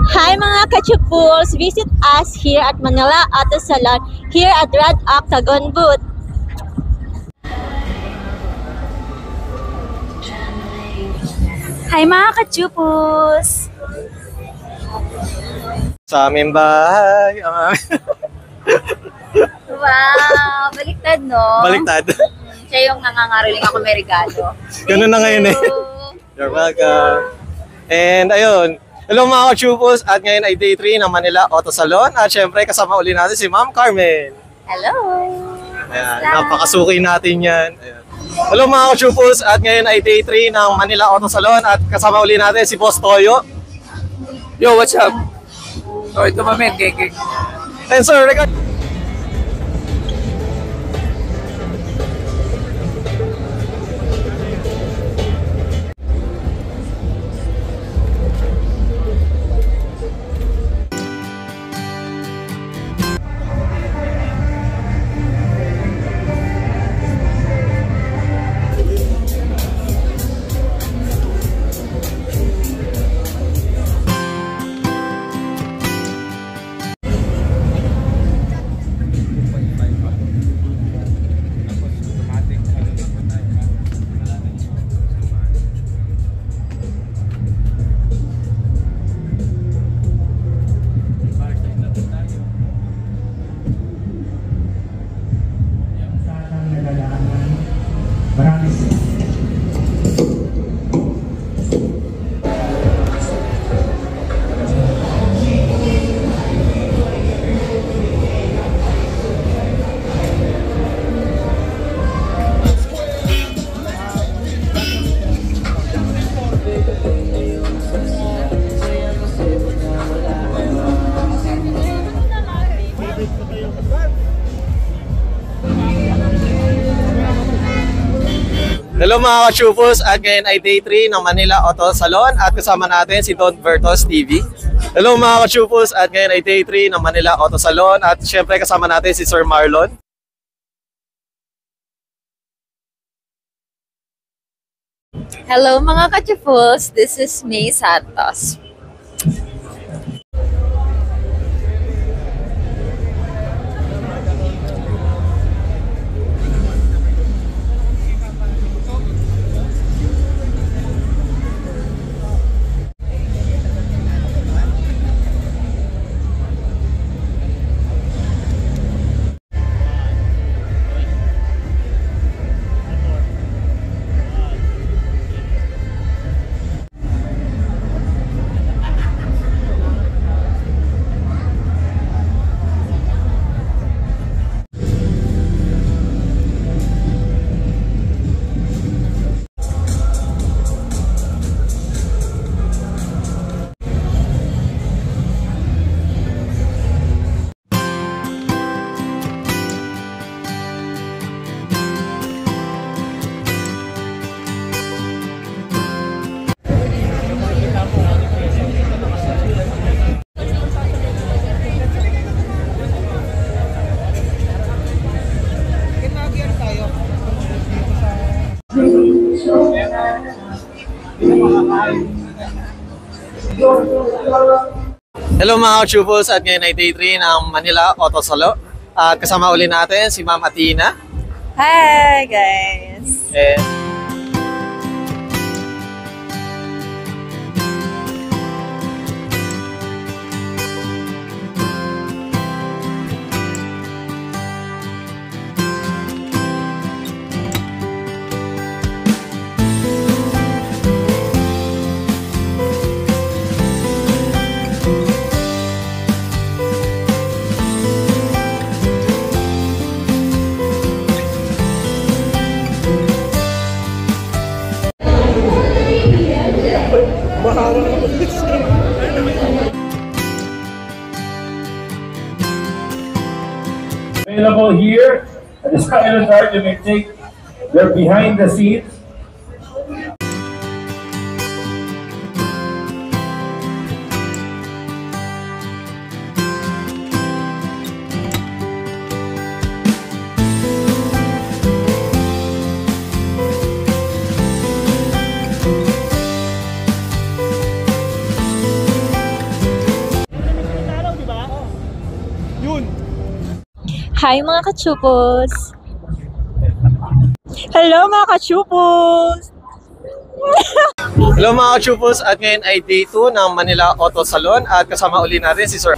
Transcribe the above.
Hi mga kachupuls! Visit us here at Manila Auto Salon here at Red Octagon booth. Hi mga kachupus! Sa aming bahay. Wow! Baliktad, no? Baliktad. Siya yung nangangaroling ako may regalo. Ganun na ngayon eh. You're welcome. And ayun, hello mga kachupos, at ngayon ay day 3 ng Manila Auto Salon at syempre kasama uli natin si Ma'am Carmen. Hello! Ayan, napakasuki natin yan. Ayan. Hello mga kachupos, at ngayon ay day 3 ng Manila Auto Salon at kasama uli natin si Boss Toyo. Yo, what's up? Oh, ito mamen, keke. And sir, regard... Hello mga kachupos, at ngayon ay day 3 ng Manila Auto Salon at kasama natin si Don Bertos TV. Hello mga kachupos, at ngayon ay day 3 ng Manila Auto Salon at syempre kasama natin si Sir Marlon. Hello mga kachupuls! This is May Santos. Hello mga kachupos, at ngayon ay day 3 ng Manila Auto Salon at kasama uli natin si Ma'am Athena. Hi guys! And available here at the Silent Art. You may take their behind the scenes. Hi mga kachupos! Hello mga kachupos! Hello mga kachupos at ngayon ay day 2 ng Manila Auto Salon at kasama uli natin si Sir